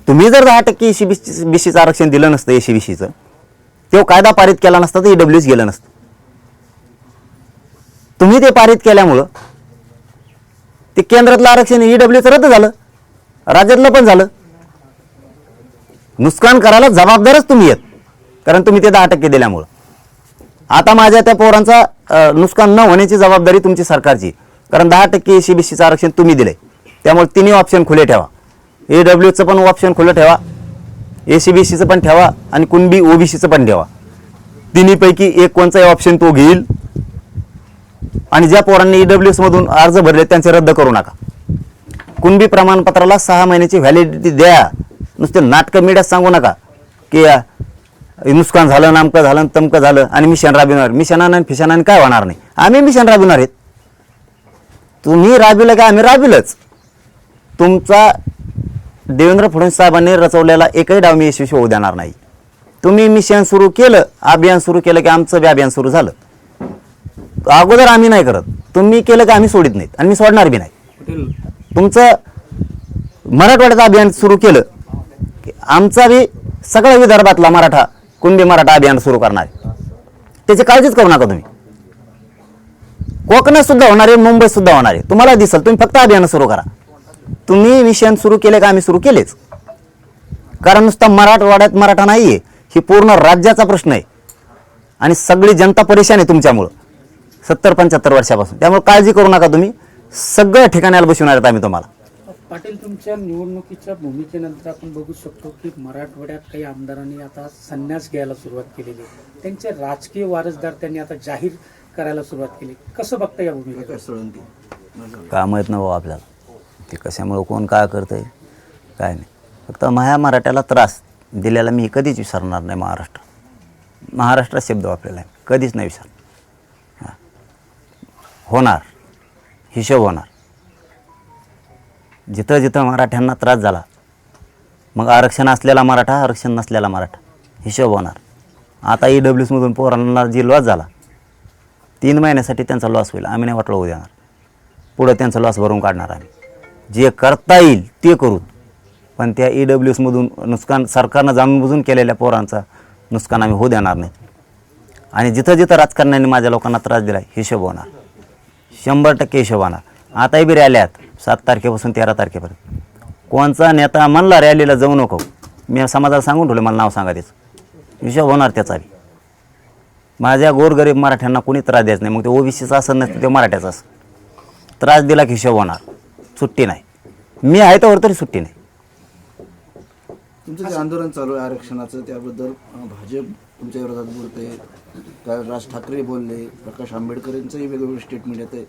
तुम्ही जर 10% BCचं आरक्षण दिलं नसतं SC-BCचं, तो कायदा पारित केला नसता तर EWS गेलं नसतं. तुम्ही ते पारित केल्यामुळं ते केंद्रातलं आरक्षण EWS रद्द झालं, राज्यातलं पण झालं. नुकसान करायला जबाबदारच तुम्ही आहेत, कारण तुम्ही ते 10% दिल्यामुळं. आता माझ्या त्या पोरांचा नुकसान न होण्याची जबाबदारी तुमची सरकारची, कारण 10% SC-BCचं आरक्षण तुम्ही दिलंय. त्यामुळे तिन्ही ऑप्शन खुले ठेवा. EWSचं पण ऑप्शन खुलं ठेवा, SC-BCचं पण ठेवा आणि कुणबी OBCचं पण ठेवा. तिन्हीपैकी एक कोणचाही ऑप्शन तो घेईल. आणि ज्या पोरांनी EWS मधून अर्ज भरले त्यांचे रद्द करू नका. कुणबी प्रमाणपत्राला 6 महिन्याची व्हॅलिडिटी द्या. नुसते नाटकं मीडियात सांगू नका की नुकसान झालं, नामकं झालं, तमकं झालं आणि मिशन राबविणार. मिशनानं आणि फिशनानं काय होणार नाही. आम्ही मिशन राबविणार आहेत. तुम्ही राबविलं का आम्ही राबविलंच. तुमचा देवेंद्र फडणवीस साहेबांनी रचवलेला एकही डाव मी यशस्वी होऊ देणार नाही. तुम्ही मिशन सुरू केलं, अभियान सुरू केलं की आमचं बी अभियान सुरू झालं. अगोदर आम्ही नाही करत, तुम्ही केलं की आम्ही सोडित नाहीत आणि मी सोडणार बी नाही. तुमचं मराठवाड्याचं अभियान सुरू केलं की आमचा बी सगळ्या विदर्भातला मराठा कुणबी मराठा अभियान सुरू करणार आहे. त्याची काळजीच करू नका तुम्ही. कोकणात सुद्धा होणार आहे, मुंबईत सुद्धा होणार आहे. तुम्हाला दिसल. तुम्ही फक्त अभियान सुरू करा. तुम्ही मिशन सुरू केले का आम्ही सुरू केलेच. कारण नुसता मराठवाड्यात मराठा नाहीये, ही पूर्ण राज्याचा प्रश्न आहे आणि सगळी जनता परेशान आहे तुमच्यामुळं 70-75 वर्षापासून. त्यामुळे काळजी करू नका तुम्ही. सगळ्या ठिकाणाला बसवणार आहेत आम्ही तुम्हाला. पाटील, तुमच्या निवडणुकीच्या भूमिकेनंतर आपण बघू शकतो की मराठवाड्यात काही आमदारांनी आता संन्यास घ्यायला सुरुवात केलेली आहे. त्यांचे राजकीय वारसदार त्यांनी आता जाहीर करायला सुरुवात केली. कसं बघता या भूमिकेकडे? काय माहीत ना भाऊ आपल्याला ते कशामुळं कोण काय करतंय काय नाही. फक्त मराठ्याला त्रास दिलेला मी कधीच विसरणार नाही. महाराष्ट्र शब्द वापरलेला आहे, कधीच नाही विसरणार. होणार, हिशोब होणार. जिथं जिथं मराठ्यांना त्रास झाला, मग आरक्षण असलेला मराठा, आरक्षण नसलेला मराठा, हिशोब होणार. आता EWS मधून पोरांना जी लॉस झाला 3 महिन्यासाठी त्यांचा लॉस होईल. आम्ही नाही वाटलं होऊ देणार. पुढं त्यांचा लॉस भरून काढणार आम्ही. जे करता येईल ते करू. पण त्या EWS मधून नुकसान सरकारनं जाणून बुजून केलेल्या पोरांचा नुकसान आम्ही होऊ देणार नाही. आणि जिथं जिथं राजकारण्यांनी माझ्या लोकांना त्रास दिला हिशोब होणार, 100% हिशोब होणार. आताही बी रॅल्या आहेत 7 तारखेपासून 13 तारखेपर्यंत. कोणचा नेता म्हणला रॅलीला जाऊ नको, मी समाजाला सांगून ठेवलं मला नाव सांगा त्याचं. हिशोब होणार त्याचा बी. माझ्या गोरगरीब मराठ्यांना कोणी त्रास द्यायचं नाही. मग ते OBCचं असं नसतं, ते मराठ्याचं असं. त्रास दिला की हिशोब होणार, सुट्टी नाही. मी आहे तर तरी सुट्टी नाही. तुमचं जे आंदोलन चालू आहे आरक्षणाचं, त्याबद्दल भाजप तुमच्या विरोधात बोलते, राज ठाकरे बोलले, प्रकाश आंबेडकरांचंही वेगवेगळे स्टेटमेंट येत आहे.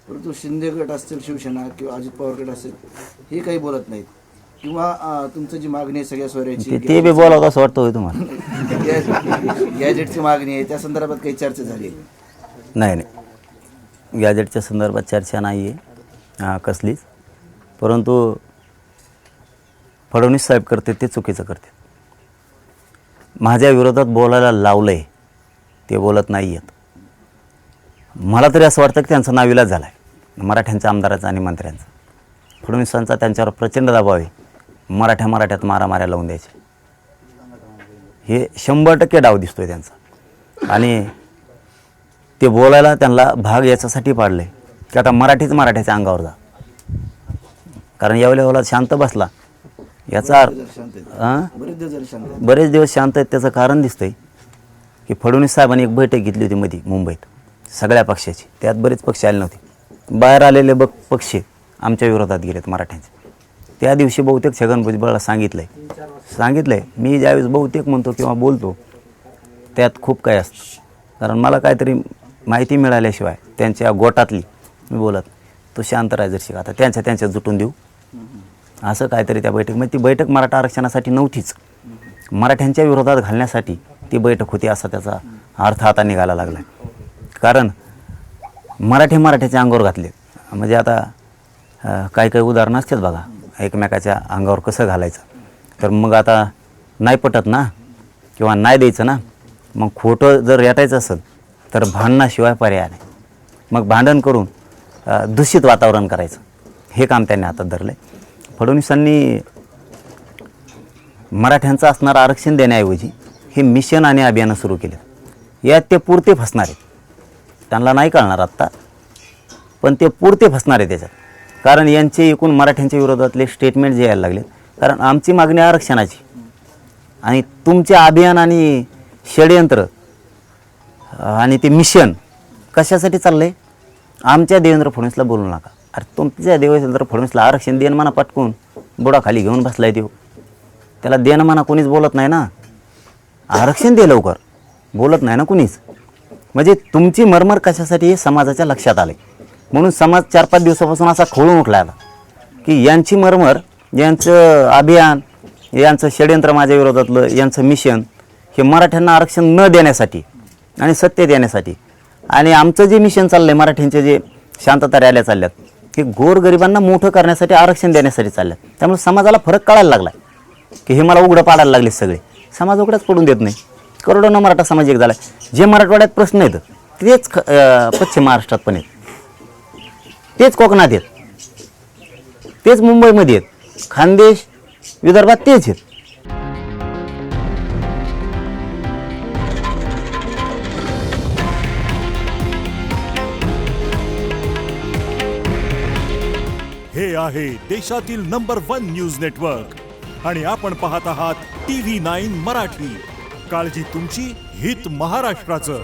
परंतु शिंदे गट असतील, शिवसेना किंवा अजित पवार गट असेल, हे काही बोलत नाहीत. किंवा तुमचं जी मागणी आहे सगळ्या स्वराची, ते बी बोलावं असं वाटतं होय तुम्हाला. गॅजेटची मागणी आहे, त्या संदर्भात काही चर्चा झाली? नाही नाही, गॅजेटच्या संदर्भात चर्चा नाही आहे कसलीच. परंतु फडणवीस साहेब करते ते चुकीचं करते. माझ्या विरोधात बोलायला लावलं आहे, ते बोलत नाही आहेत. मला तरी असं वाटतं की त्यांचा नाविलाज झाला आहे मराठ्यांच्या आमदाराचा आणि मंत्र्यांचा. फडणवीसांचा त्यांच्यावर प्रचंड दबाव आहे. मराठ्यात मारामाऱ्या लावून द्यायचे, हे 100% डाव दिसतोय त्यांचा. आणि ते बोलायला त्यांना भाग याच्यासाठी पाडले की आता मराठ्याच्या अंगावर जा. कारण यावेळेला शांत बसला याचा बरेच दिवस शांत आहेत. त्याचं कारण दिसतंय की फडणवीस साहेबांनी एक बैठक घेतली होती मध्ये मुंबईत सगळ्या पक्षाची. त्यात बरेच पक्ष आले नव्हते. बाहेर आलेले पक्ष आमच्या विरोधात गेलेत मराठ्यांचे. त्या दिवशी बहुतेक छगन भुजबळला सांगितलंय मी ज्यावेळेस बहुतेक म्हणतो किंवा बोलतो त्यात खूप काही असतं. कारण मला काहीतरी माहिती मिळाल्याशिवाय त्यांच्या गोटातली मी बोलत. तो शांत राहायचं आता त्यांच्या जुटून देऊ असं काहीतरी त्या बैठकीमध्ये. ती बैठक मराठा आरक्षणासाठी नव्हतीच, मराठ्यांच्या विरोधात घालण्यासाठी ती बैठक होती असा त्याचा अर्थ आता निघायला लागला. कारण मराठ्याच्या अंगावर घातले. म्हणजे आता काही उदाहरणं असतात बघा, एकमेकाच्या अंगावर कसं घालायचं. तर मग आता नाही पटत ना किंवा नाही द्यायचं ना. मग खोटं जर रेटायचं असेल तर भांडणाशिवाय पर्याय नाही. मग भांडण करून दूषित वातावरण करायचं, हे काम त्यांनी हातात धरलं आहे. फडणवीसांनी मराठ्यांचं असणारं आरक्षण देण्याऐवजी हे मिशन आणि अभियानं सुरू केले. यात ते पुरते फसणार आहेत. त्यांना नाही कळणार आत्ता, पण ते पुरते फसणार आहे त्याच्यात. कारण यांचे एकूण मराठ्यांच्या विरोधातले स्टेटमेंट जे यायला लागले. कारण आमची मागणी आरक्षणाची आणि तुमचे अभियान आणि षडयंत्र आणि ते मिशन कशासाठी चाललं आहे? आमच्या देवेंद्र फडणवीसला बोलू नका. अरे तुमच्या देवेंद्र फडणवीसला आरक्षण देणं म्हणा, पटकून बुडाखाली घेऊन बसलाय देऊ. त्याला देणं म्हणा कोणीच बोलत नाही ना. आरक्षण दे लवकर, बोलत नाही ना कुणीच. म्हणजे तुमची मरमर कशासाठी हे समाजाच्या लक्षात आले. म्हणून समाज 4-5 दिवसापासून असा खोळून उठला आला की यांची मरमर, यांचं अभियान, यांचं षडयंत्र माझ्या विरोधातलं, यांचं मिशन हे मराठ्यांना आरक्षण न देण्यासाठी आणि सत्य देण्यासाठी. आणि आमचं जे मिशन चाललं आहे, मराठ्यांचे जे शांतता रॅल्या चालल्यात, हे गोरगरिबांना मोठं करण्यासाठी, आरक्षण देण्यासाठी चालल्यात. त्यामुळे समाजाला फरक कळायला लागला की हे मला उघडं पाडायला लागले सगळे. समाज उघडच पडून देत नाही. करोडोनं मराठा समाज एक झाला. जे मराठवाड्यात प्रश्न आहेत तेच पश्चिम महाराष्ट्रात पण आहेत, तेच कोकणात आहेत, तेच मुंबईमध्ये आहेत, खानदेश विदर्भात तेच आहेत. हे आहे देशातील नंबर 1 न्यूज नेटवर्क आणि आपण पाहत आहात TV9 मराठी. काळजी तुमची, हित महाराष्ट्राचं.